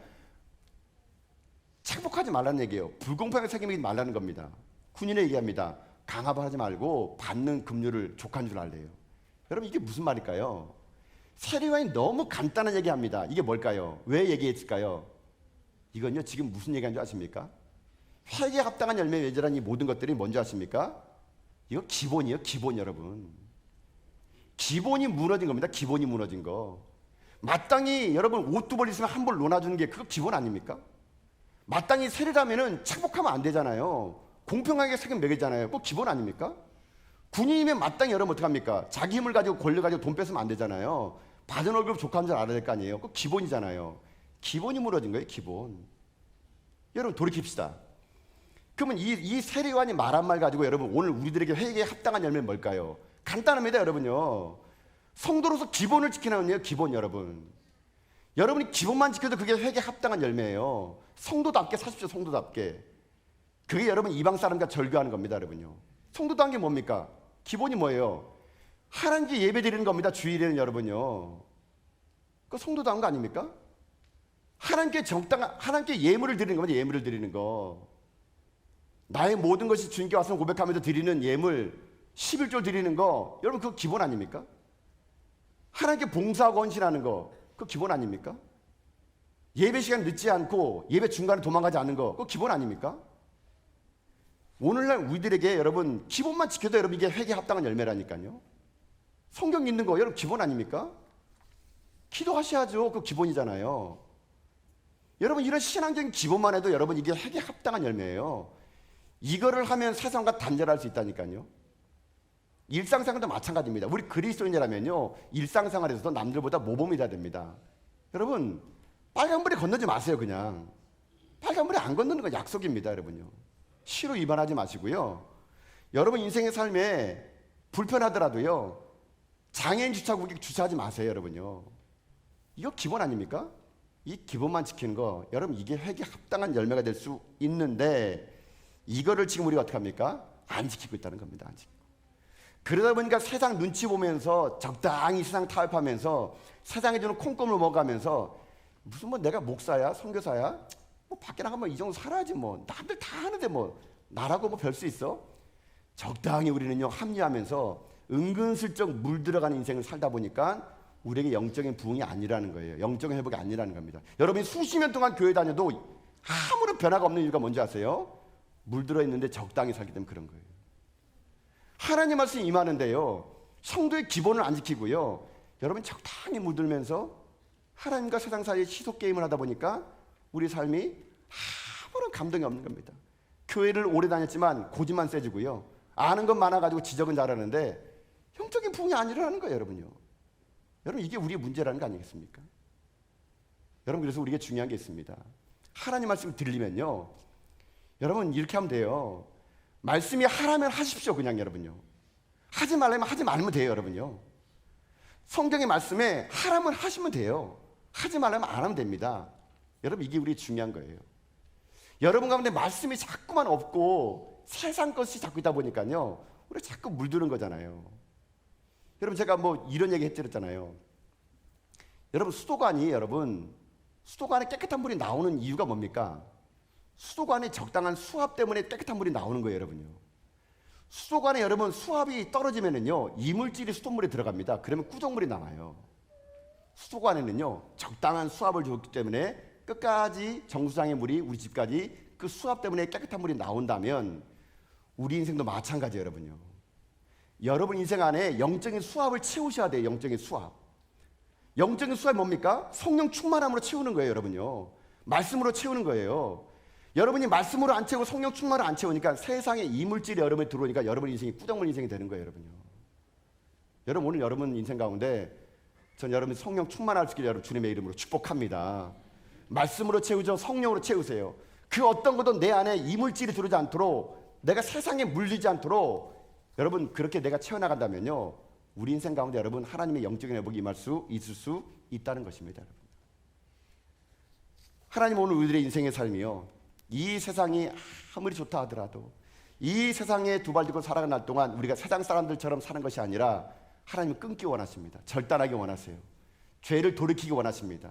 착복하지 말라는 얘기예요. 불공평하게 책임지지 말라는 겁니다. 군인에 얘기합니다. 강압을 하지 말고 받는 급료를 족한 줄 알래요. 여러분 이게 무슨 말일까요? 세례요한이 너무 간단한 얘기합니다. 이게 뭘까요? 왜 얘기했을까요? 이건요 지금 무슨 얘기하는 줄 아십니까? 회개에 합당한 열매 맺으라는 이 모든 것들이 뭔지 아십니까? 이거 기본이에요. 기본. 여러분 기본이 무너진 겁니다. 기본이 무너진 거. 마땅히 여러분 옷 두 벌 있으면 한 벌 논아주는 게 그거 기본 아닙니까? 마땅히 세례라면은 착복하면 안 되잖아요. 공평하게 세금 매기잖아요. 그거 기본 아닙니까? 군인이면 마땅히 여러분 어떡합니까? 자기 힘을 가지고 권력 가지고 돈 뺏으면 안 되잖아요. 받은 월급 족한 줄 알아야 될 거 아니에요. 그거 기본이잖아요. 기본이 무너진 거예요. 기본. 여러분 돌이킵시다. 그러면 이 세례요한이 말한 말 가지고 여러분 오늘 우리들에게 회개에 합당한 열매는 뭘까요? 간단합니다. 여러분요. 성도로서 기본을 지키는 거예요. 기본. 여러분이 기본만 지켜도 그게 회개에 합당한 열매예요. 성도답게 사십시오. 성도답게. 그게 여러분 이방 사람과 절교하는 겁니다. 여러분요. 성도다운 게 뭡니까? 기본이 뭐예요? 하나님께 예배 드리는 겁니다. 주일에는 여러분요. 그 성도다운 거 아닙니까? 하나님께 예물을 드리는 겁니다. 예물을 드리는 거. 나의 모든 것이 주님께 와서 고백하면서 드리는 예물 11조 드리는 거, 여러분 그거 기본 아닙니까? 하나님께 봉사하고 헌신하는 거, 그거 기본 아닙니까? 예배 시간 늦지 않고 예배 중간에 도망가지 않는 거, 그거 기본 아닙니까? 오늘날 우리들에게 여러분 기본만 지켜도 여러분 이게 회개에 합당한 열매라니까요. 성경 읽는 거 여러분 기본 아닙니까? 기도하셔야죠. 그거 기본이잖아요. 여러분 이런 신앙적인 기본만 해도 여러분 이게 회개에 합당한 열매예요. 이거를 하면 세상과 단절할 수 있다니까요. 일상생활도 마찬가지입니다. 우리 그리스도인이라면요 일상생활에서도 남들보다 모범이 돼야 됩니다. 여러분 빨간불에 건너지 마세요. 그냥 빨간불에 안 건너는 건 약속입니다. 여러분요 시로 위반하지 마시고요. 여러분 인생의 삶에 불편하더라도요 장애인 주차구역에 주차하지 마세요. 여러분요 이거 기본 아닙니까? 이 기본만 지키는 거 여러분 이게 회개에 합당한 열매가 될 수 있는데 이거를 지금 우리가 어떻게 합니까? 안 지키고 있다는 겁니다. 안 지키고. 그러다 보니까 세상 눈치 보면서 적당히 세상 타협하면서 세상에 주는 콩고물 먹어가면서 무슨 뭐 내가 목사야 선교사야 뭐 밖에 나가면 이 정도 살아야지 뭐 남들 다 하는데 뭐 나라고 뭐 별 수 있어? 적당히 우리는요 합리하면서 은근슬쩍 물들어가는 인생을 살다 보니까 우리에게 영적인 부흥이 아니라는 거예요. 영적인 회복이 아니라는 겁니다. 여러분이 수십 년 동안 교회 다녀도 아무런 변화가 없는 이유가 뭔지 아세요? 물들어 있는데 적당히 살기 때문에 그런 거예요. 하나님 말씀이 임하는데요 성도의 기본을 안 지키고요 여러분 적당히 물들면서 하나님과 세상 사이에 시속 게임을 하다 보니까 우리 삶이 아무런 감동이 없는 겁니다. 교회를 오래 다녔지만 고집만 세지고요 아는 것 많아가지고 지적은 잘하는데 영적인 부흥이 아니라는 거예요. 여러분 이게 우리의 문제라는 거 아니겠습니까? 여러분 그래서 우리에게 중요한 게 있습니다. 하나님 말씀 들리면요 여러분 이렇게 하면 돼요. 말씀이 하라면 하십시오. 그냥 여러분요 하지 말라면 하지 말면 돼요. 여러분요 성경의 말씀에 하라면 하시면 돼요. 하지 말라면 안 하면 됩니다. 여러분 이게 우리 중요한 거예요. 여러분 가운데 말씀이 자꾸만 없고 세상 것이 자꾸 있다 보니까요 우리 자꾸 물드는 거잖아요. 여러분 제가 뭐 이런 얘기 했잖아요. 여러분 수도관에 깨끗한 물이 나오는 이유가 뭡니까? 수도관에 적당한 수압 때문에 깨끗한 물이 나오는 거예요. 여러분요 수도관에 여러분 수압이 떨어지면은요 이물질이 수돗물에 들어갑니다. 그러면 꾸정물이 나와요. 수도관에는요 적당한 수압을 줬기 때문에 끝까지 정수장의 물이 우리 집까지 그 수압 때문에 깨끗한 물이 나온다면 우리 인생도 마찬가지예요. 여러분 인생 안에 영적인 수압을 채우셔야 돼요. 영적인 수압이 뭡니까? 성령 충만함으로 채우는 거예요. 여러분요 말씀으로 채우는 거예요. 여러분이 말씀으로 안 채우고 성령 충만을 안 채우니까 세상에 이물질이 여러분에 들어오니까 여러분 인생이 꾸정물 인생이 되는 거예요. 여러분 오늘 여러분 인생 가운데 전 여러분 성령 충만할 수 있기를 여러분 주님의 이름으로 축복합니다. 말씀으로 채우죠. 성령으로 채우세요. 그 어떤 것도 내 안에 이물질이 들어오지 않도록 내가 세상에 물리지 않도록 여러분 그렇게 내가 채워나간다면요, 우리 인생 가운데 여러분 하나님의 영적인 회복이 임할 수 있을 수 있다는 것입니다. 여러분. 하나님 오늘 우리들의 인생의 삶이요, 이 세상이 아무리 좋다 하더라도 이 세상에 두 발 딛고 살아가는 날 동안 우리가 세상 사람들처럼 사는 것이 아니라 하나님은 끊기 원하십니다. 절단하기 원하세요. 죄를 돌이키기 원하십니다.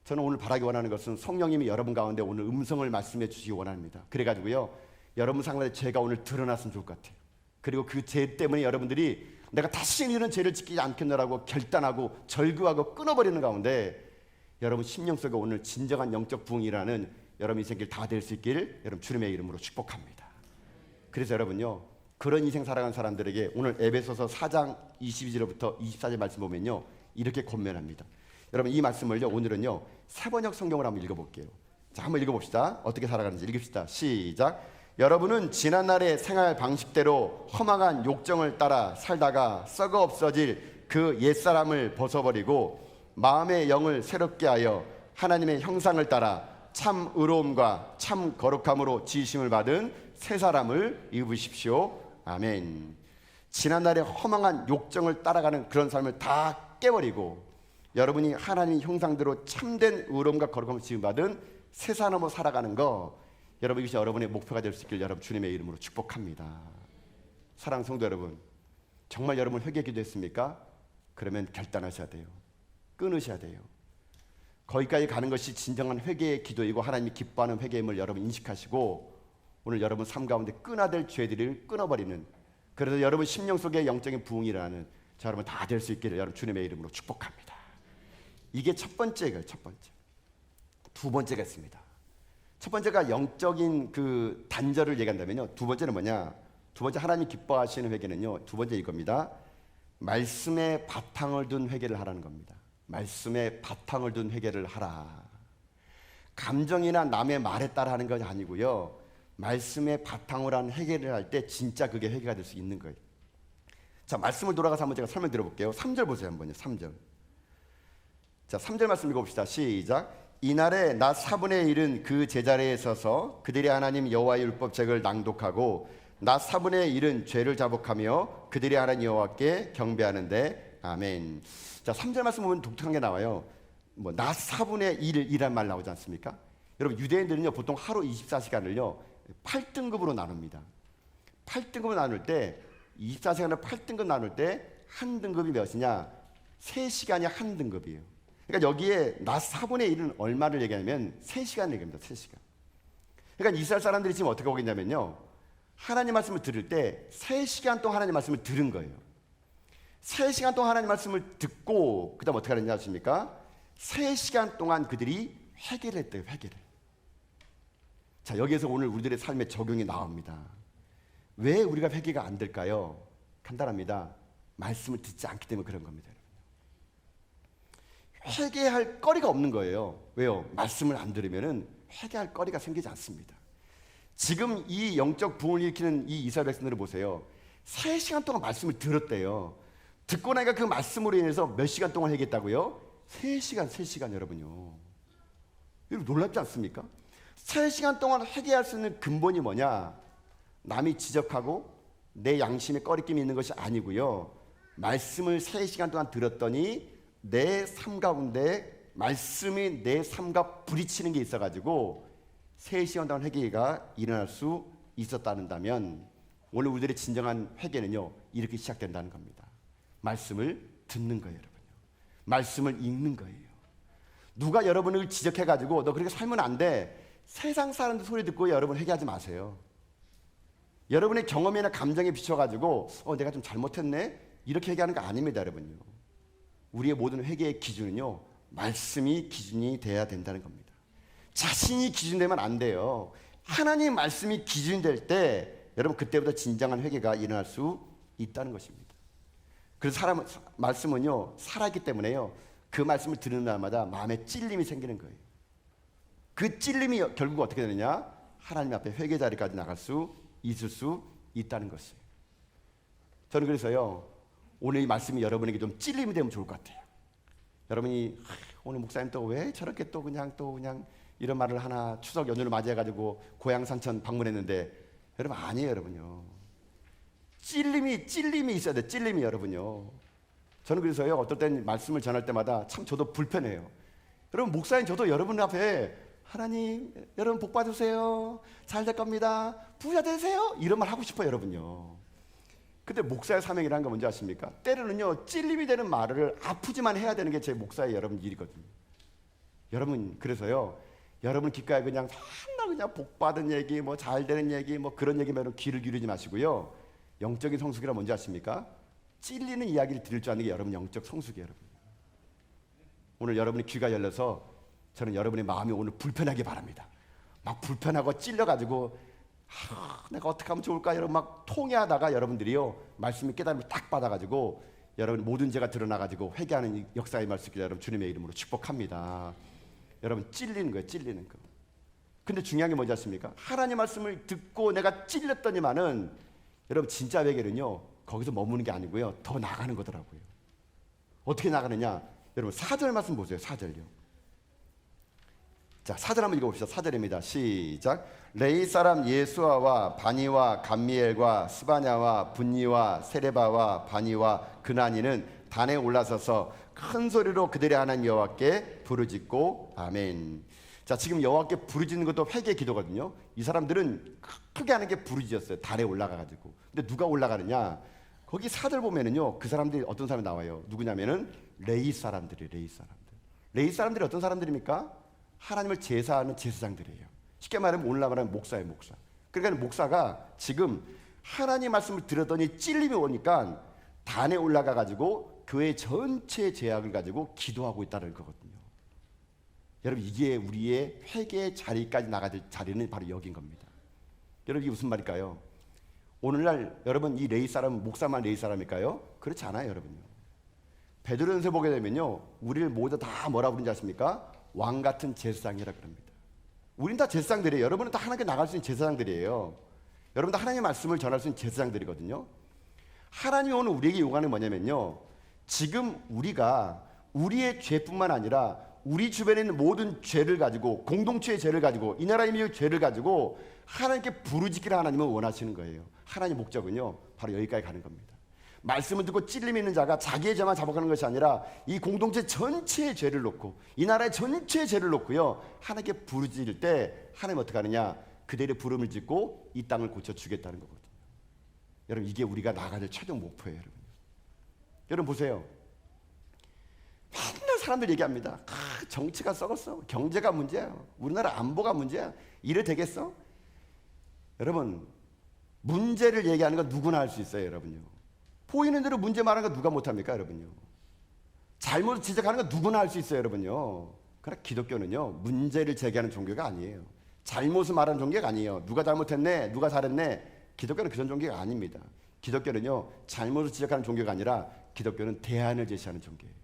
저는 오늘 바라기 원하는 것은 성령님이 여러분 가운데 오늘 음성을 말씀해 주시기 원합니다. 그래가지고요, 여러분 상관에 죄가 오늘 드러났으면 좋을 것 같아요. 그리고 그 죄 때문에 여러분들이 내가 다시는 이런 죄를 지키지 않겠노라고 결단하고 절규하고 끊어버리는 가운데 여러분 심령 속에 오늘 진정한 영적 부흥이라는 여러분 인생길 다 될 수 있길 여러분 주님의 이름으로 축복합니다. 그래서 여러분요, 그런 인생 살아가는 사람들에게 오늘 에베소서 4장 22절부터 24절 말씀 보면요, 이렇게 권면합니다. 여러분 이 말씀을요, 오늘은요 세번역 성경을 한번 읽어볼게요. 자, 한번 읽어봅시다. 어떻게 살아가는지 읽읍시다. 시작. 여러분은 지난날의 생활 방식대로 허망한 욕정을 따라 살다가 썩어 없어질 그 옛사람을 벗어버리고 마음의 영을 새롭게 하여 하나님의 형상을 따라 참 의로움과 참 거룩함으로 지으심을 받은 새 사람을 입으십시오. 아멘. 지난날의 허망한 욕정을 따라가는 그런 삶을 다 깨버리고 여러분이 하나님 형상대로 참된 의로움과 거룩함을 지음받은 새 사람으로 살아가는 거, 여러분 이것이 여러분의 목표가 될 수 있길 여러분 주님의 이름으로 축복합니다. 사랑하는 성도 여러분, 정말 여러분 회개 기도했습니까? 그러면 결단하셔야 돼요. 끊으셔야 돼요. 거기까지 가는 것이 진정한 회개의 기도이고 하나님이 기뻐하는 회개임을 여러분 인식하시고 오늘 여러분 삶 가운데 끊어야 될 죄들을 끊어버리는, 그래서 여러분 심령 속에 영적인 부흥이라는 자 여러분 다 될 수 있기를 여러분 주님의 이름으로 축복합니다. 이게 첫 번째가 첫 번째. 두 번째가 있습니다. 첫 번째가 영적인 그 단절을 얘기한다면요, 두 번째는 뭐냐? 두 번째 하나님이 기뻐하시는 회개는요, 두 번째 이겁니다. 말씀에 바탕을 둔 회개를 하라는 겁니다. 말씀에 바탕을 둔 회개를 하라. 감정이나 남의 말에 따라 하는 것이 아니고요, 말씀에 바탕을 한 회개를 할 때 진짜 그게 회개가 될 수 있는 거예요. 자, 말씀을 돌아가서 한번 제가 설명드려 볼게요. 3절 보세요. 한번요. 3절. 자, 3절 말씀 읽어봅시다. 시작. 이날에 나 4분의 1은 그 제자리에 서서 그들이 하나님 여호와의 율법책을 낭독하고 나 4분의 1은 죄를 자복하며 그들이 하나님 여호와께 경배하는데 아멘. 자, 3절 말씀 보면 독특한 게 나와요. 뭐 나 4분의 1이란 말 나오지 않습니까? 여러분 유대인들은요 보통 하루 24시간을요 8등급으로 나눕니다. 8등급을 나눌 때 24시간을 8등급 나눌 때 한 등급이 몇이냐? 3시간이 한 등급이에요. 그러니까 여기에 나 4분의 1은 얼마를 얘기하냐면 3시간을 얘기합니다. 3시간. 그러니까 이스라엘 사람들이 지금 어떻게 하고 있냐면요, 하나님 말씀을 들을 때 3시간 동안 하나님 말씀을 들은 거예요. 3시간 동안 하나님 말씀을 듣고 그 다음 어떻게 하는지 아십니까? 3시간 동안 그들이 회개를 했대요. 회개를. 자, 여기에서 오늘 우리들의 삶의 적용이 나옵니다. 왜 우리가 회개가 안 될까요? 간단합니다. 말씀을 듣지 않기 때문에 그런 겁니다. 회개할 거리가 없는 거예요. 왜요? 말씀을 안 들으면은 회개할 거리가 생기지 않습니다. 지금 이 영적 부흥을 일으키는 이 이스라엘 백성들을 보세요. 3시간 동안 말씀을 들었대요. 듣고 나니까 그 말씀으로 인해서 몇 시간 동안 회개했다고요? 3시간 여러분요. 여러분 놀랍지 않습니까? 3시간 동안 회개할 수 있는 근본이 뭐냐? 남이 지적하고 내 양심에 꺼리낌이 있는 것이 아니고요, 말씀을 3시간 동안 들었더니 내 삶 가운데 말씀이 내 삶과 부딪히는 게 있어가지고 3시간 동안 회개가 일어날 수 있었다는다면 오늘 우리들의 진정한 회개는요 이렇게 시작된다는 겁니다. 말씀을 듣는 거예요. 여러분요. 말씀을 읽는 거예요. 누가 여러분을 지적해가지고 너 그렇게 살면 안 돼, 세상 사람들 소리 듣고 여러분 회개하지 마세요. 여러분의 경험이나 감정에 비춰가지고 내가 좀 잘못했네 이렇게 회개하는 거 아닙니다. 여러분요. 우리의 모든 회개의 기준은요 말씀이 기준이 돼야 된다는 겁니다. 자신이 기준되면 안 돼요. 하나님 말씀이 기준이 될 때 여러분 그때부터 진정한 회개가 일어날 수 있다는 것입니다. 그래서 말씀은요 살아있기 때문에요 그 말씀을 듣는 날마다 마음에 찔림이 생기는 거예요. 그 찔림이 결국 어떻게 되느냐? 하나님 앞에 회개 자리까지 나갈 수 있을 수 있다는 것이에요. 저는 그래서요 오늘 이 말씀이 여러분에게 좀 찔림이 되면 좋을 것 같아요. 여러분이 오늘 목사님 또 왜 저렇게 또 그냥 이런 말을 하나, 추석 연휴를 맞이해가지고 고향 산천 방문했는데, 여러분 아니에요. 여러분요 찔림이 있어야 돼. 찔림이 여러분요. 저는 그래서요, 어떨 땐 말씀을 전할 때마다 참 저도 불편해요. 여러분, 목사인 저도 여러분 앞에 하나님, 여러분 복 받으세요. 잘 될 겁니다. 부자 되세요. 이런 말 하고 싶어요, 여러분요. 근데 목사의 사명이라는 건 뭔지 아십니까? 때로는요, 찔림이 되는 말을 아프지만 해야 되는 게 제 목사의 여러분 일이거든요. 여러분, 그래서요, 여러분 귓가에 그냥 맨날 그냥 복 받은 얘기, 뭐 잘 되는 얘기, 뭐 그런 얘기면 귀를 기울이지 마시고요. 영적인 성숙이란 뭔지 아십니까? 찔리는 이야기를 들을 줄 아는 게 여러분 영적 성숙이에요, 여러분. 오늘 여러분의 귀가 열려서 저는 여러분의 마음이 오늘 불편하게 바랍니다. 막 불편하고 찔려가지고 내가 어떻게 하면 좋을까 여러분 막 통해하다가 여러분들이요 말씀이 깨달음을 딱 받아가지고 여러분 모든 죄가 드러나가지고 회개하는 이 역사의 말씀을 여러분 주님의 이름으로 축복합니다. 여러분 찔리는 거예요, 찔리는 거. 근데 중요한 게 뭔지 아십니까? 하나님 말씀을 듣고 내가 찔렸더니만은 여러분 진짜 회개는요 거기서 머무는 게 아니고요 더 나가는 거더라고요. 어떻게 나가느냐? 여러분 4절 말씀 보세요. 4절요. 자, 4절 한번 읽어봅시다. 4절입니다. 시작. 레이 사람 예수아와 바니와 감미엘과 스바냐와 분니와 세레바와 바니와 그나니는 단에 올라서서 큰 소리로 그들의 하나님 여호와께 부르짖고 아멘. 자, 지금 여호와께 부르짖는 것도 회개 기도거든요. 이 사람들은 크게 하는 게 부르짖었어요. 달에 올라가가지고. 근데 누가 올라가느냐? 거기 4절 보면은요 그 사람들이 어떤 사람이 나와요. 누구냐면은 레이 사람들이에요. 레이 사람들. 레이 사람들이 어떤 사람들입니까? 하나님을 제사하는 제사장들이에요. 쉽게 말하면 오늘날 말하면 목사예요, 목사. 그러니까 목사가 지금 하나님 말씀을 들었더니 찔림이 오니까 단에 올라가 가지고 교회 전체의 죄악을 가지고 기도하고 있다는 거거든요. 여러분 이게 우리의 회개의 자리까지 나가야 될 자리는 바로 여긴 겁니다. 여러분 이게 무슨 말일까요? 오늘날 여러분 이 레이 사람은 목사만 레이 사람일까요? 그렇지 않아요, 여러분요. 베드로전서 보게 되면요 우리를 모두 다 뭐라 부르는지 아십니까? 왕 같은 제사장이라 그럽니다. 우린 다 제사장들이에요. 여러분은 다 하나님께 나갈 수 있는 제사장들이에요. 여러분 다 하나님의 말씀을 전할 수 있는 제사장들이거든요. 하나님이 오늘 우리에게 요구하는 뭐냐면요 지금 우리가 우리의 죄뿐만 아니라 우리 주변에 있는 모든 죄를 가지고 공동체의 죄를 가지고 이 나라의 민족의 죄를 가지고 하나님께 부르짖기를 하나님은 원하시는 거예요. 하나님의 목적은요 바로 여기까지 가는 겁니다. 말씀을 듣고 찔림이 있는 자가 자기의 죄만 자복하는 것이 아니라 이 공동체 전체의 죄를 놓고 이 나라의 전체의 죄를 놓고요 하나님께 부르짖을 때 하나님 어떻게 하느냐? 그들의 부름을 짓고 이 땅을 고쳐주겠다는 거거든요. 여러분 이게 우리가 나가야 될 최종 목표예요. 여러분 보세요. 맨날 사람들 얘기합니다. 정치가 썩었어. 경제가 문제야. 우리나라 안보가 문제야. 이래 되겠어? 여러분 문제를 얘기하는 건 누구나 할 수 있어요. 여러분요. 보이는 대로 문제 말하는 거 누가 못합니까? 여러분요. 잘못 지적하는 거 누구나 할 수 있어요. 여러분요. 그러나 기독교는요 문제를 제기하는 종교가 아니에요. 잘못을 말하는 종교가 아니에요. 누가 잘못했네 누가 잘했네. 기독교는 그런 종교가 아닙니다. 기독교는요 잘못을 지적하는 종교가 아니라 기독교는 대안을 제시하는 종교예요.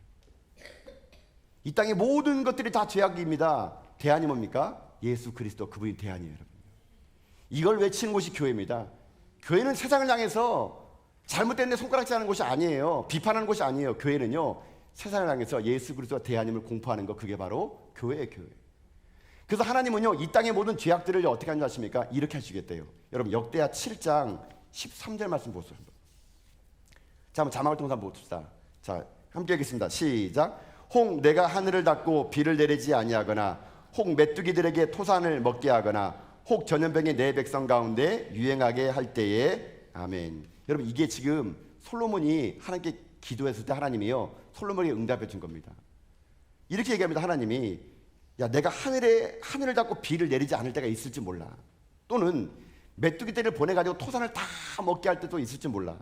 이 땅의 모든 것들이 다 죄악입니다. 대안이 뭡니까? 예수 그리스도, 그분이 대안이에요. 여러분. 이걸 외치는 곳이 교회입니다. 교회는 세상을 향해서 잘못된 데 손가락질 하는 곳이 아니에요. 비판하는 곳이 아니에요. 교회는요 세상을 향해서 예수 그리스도와 대하님을 공포하는 거, 그게 바로 교회예요. 교회. 그래서 하나님은요 이 땅의 모든 죄악들을 어떻게 하는 줄 아십니까? 이렇게 하시겠대요. 여러분 역대하 7장 13절 말씀 보세요. 자, 한번 자막을 통해서 한번 봅시다. 자, 함께 하겠습니다. 시작. 혹 내가 하늘을 닫고 비를 내리지 아니하거나 혹 메뚜기들에게 토산을 먹게 하거나 혹 전염병이 내 백성 가운데 유행하게 할 때에 아멘. 여러분 이게 지금 솔로몬이 하나님께 기도했을 때 하나님이요 솔로몬에게 응답해 준 겁니다. 이렇게 얘기합니다. 하나님이 야 내가 하늘을 닫고 비를 내리지 않을 때가 있을지 몰라. 또는 메뚜기떼를 보내가지고 토산을 다 먹게 할 때도 있을지 몰라.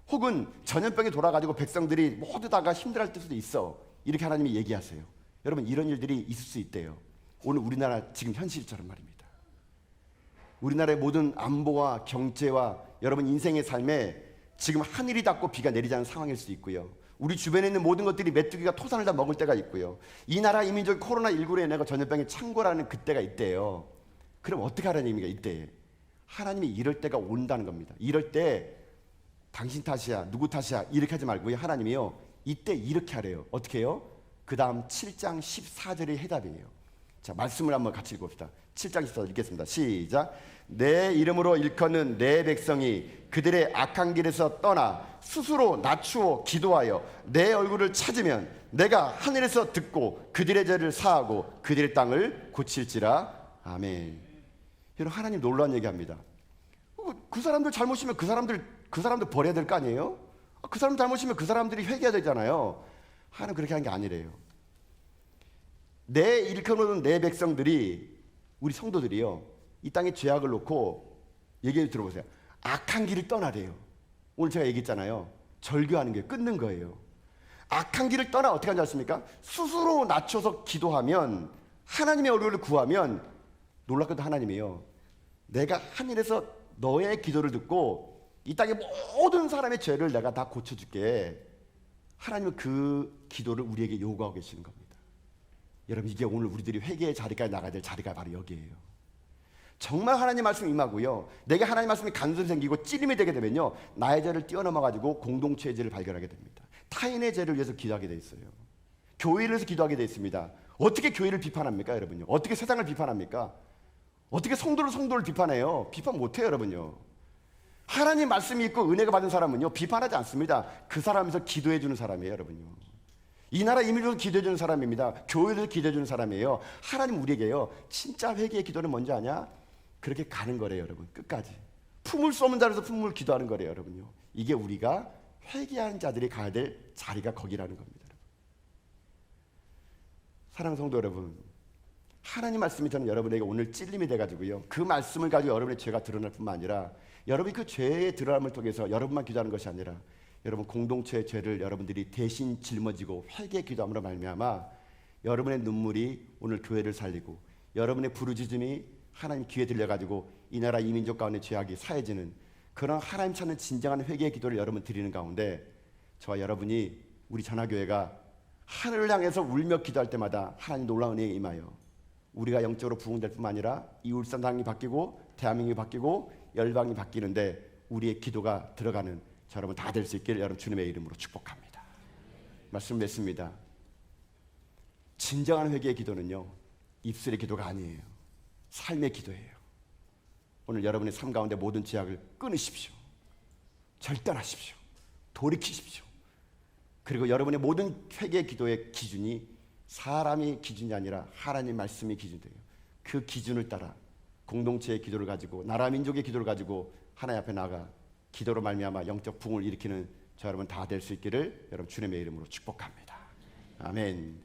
혹은 전염병이 돌아가지고 백성들이 모두 다가 힘들어할 때도 있어. 이렇게 하나님이 얘기하세요. 여러분 이런 일들이 있을 수 있대요. 오늘 우리나라 지금 현실처럼 말입니다. 우리나라의 모든 안보와 경제와 여러분 인생의 삶에 지금 하늘이 닫고 비가 내리지 않는 상황일 수 있고요. 우리 주변에 있는 모든 것들이 메뚜기가 토산을 다 먹을 때가 있고요. 이 나라 이민족이 코로나19로 인해 전염병이 창궐하는 그때가 있대요. 그럼 어떻게 하라는 얘기입니까? 이때 하나님이 이럴 때가 온다는 겁니다. 이럴 때 당신 탓이야 누구 탓이야 이렇게 하지 말고요. 하나님이요 이때 이렇게 하래요. 어떻게 해요? 그 다음 7장 14절의 해답이에요. 자, 말씀을 한번 같이 읽어봅시다. 7장 14절 읽겠습니다. 시작. 내 이름으로 일컫는 내 백성이 그들의 악한 길에서 떠나 스스로 낮추어 기도하여 내 얼굴을 찾으면 내가 하늘에서 듣고 그들의 죄를 사하고 그들의 땅을 고칠지라. 아멘. 여러분, 하나님 놀라운 얘기합니다. 그 사람들 잘못이면 그 사람들 버려야 될 거 아니에요? 그 사람 잘못이면 그 사람들이 회개해야 되잖아요. 하나님 그렇게 하는 게 아니래요. 내 일컬어놓은 내 백성들이, 우리 성도들이요, 이 땅에 죄악을 놓고 얘기 들어보세요. 악한 길을 떠나래요. 오늘 제가 얘기했잖아요. 절교하는 게 끊는 거예요. 악한 길을 떠나 어떻게 하는지 아십니까? 스스로 낮춰서 기도하면, 하나님의 얼굴을 구하면, 놀랍게도 하나님이요, 내가 하늘에서 너의 기도를 듣고 이 땅의 모든 사람의 죄를 내가 다 고쳐줄게. 하나님은 그 기도를 우리에게 요구하고 계시는 겁니다. 여러분, 이게 오늘 우리들이 회개의 자리까지 나가야 될 자리가 바로 여기에요. 정말 하나님 말씀이 임하고요, 내게 하나님 말씀이 간섭이 생기고 찔림이 되게 되면요, 나의 죄를 뛰어넘어가지고 공동체의 죄를 발견하게 됩니다. 타인의 죄를 위해서 기도하게 돼 있어요. 교회를 위해서 기도하게 돼 있습니다. 어떻게 교회를 비판합니까, 여러분요? 어떻게 세상을 비판합니까? 어떻게 성도를 비판해요? 비판 못해요, 여러분요. 하나님 말씀이 있고 은혜가 받은 사람은요, 비판하지 않습니다. 그 사람에서 기도해 주는 사람이에요, 여러분요. 이 나라 이민족을 기도해 주는 사람입니다. 교회에서 기도해 주는 사람이에요. 하나님 우리에게요, 진짜 회개의 기도는 뭔지 아냐? 그렇게 가는 거래요, 여러분. 끝까지 품을 수 없는 자리에서 품을 기도하는 거래요, 여러분요. 이게 우리가 회개하는 자들이 가야 될 자리가 거기라는 겁니다, 여러분. 사랑하는 성도 여러분, 하나님 말씀이 저는 여러분에게 오늘 찔림이 돼가지고요, 그 말씀을 가지고 여러분의 죄가 드러날 뿐만 아니라 여러분이 그 죄의 드러남을 통해서 여러분만 기도하는 것이 아니라 여러분 공동체의 죄를 여러분들이 대신 짊어지고 회개 기도함으로 말미암아 여러분의 눈물이 오늘 교회를 살리고 여러분의 부르짖음이 하나님 귀에 들려가지고 이 나라 이민족 가운데 죄악이 사해지는 그런 하나님 찾는 진정한 회개의 기도를 여러분 드리는 가운데 저와 여러분이, 우리 전화교회가 하늘을 향해서 울며 기도할 때마다 하나님 놀라운 은혜에 임하여 우리가 영적으로 부흥될 뿐만 아니라 이 울산 당이 바뀌고 대한민국이 바뀌고 열방이 바뀌는데 우리의 기도가 들어가는 저 여러분 다 될 수 있기를 여러분 주님의 이름으로 축복합니다. 말씀 맺습니다. 진정한 회개의 기도는요, 입술의 기도가 아니에요. 삶의 기도예요. 오늘 여러분의 삶 가운데 모든 죄악을 끊으십시오. 절단하십시오. 돌이키십시오. 그리고 여러분의 모든 회개의 기도의 기준이 사람이 기준이 아니라 하나님 말씀이 기준이에요. 그 기준을 따라 공동체의 기도를 가지고 나라 민족의 기도를 가지고 하나님 앞에 나가 기도로 말미암아 영적 부흥을 일으키는 저 여러분 다 될 수 있기를 여러분 주님의 이름으로 축복합니다. 아멘.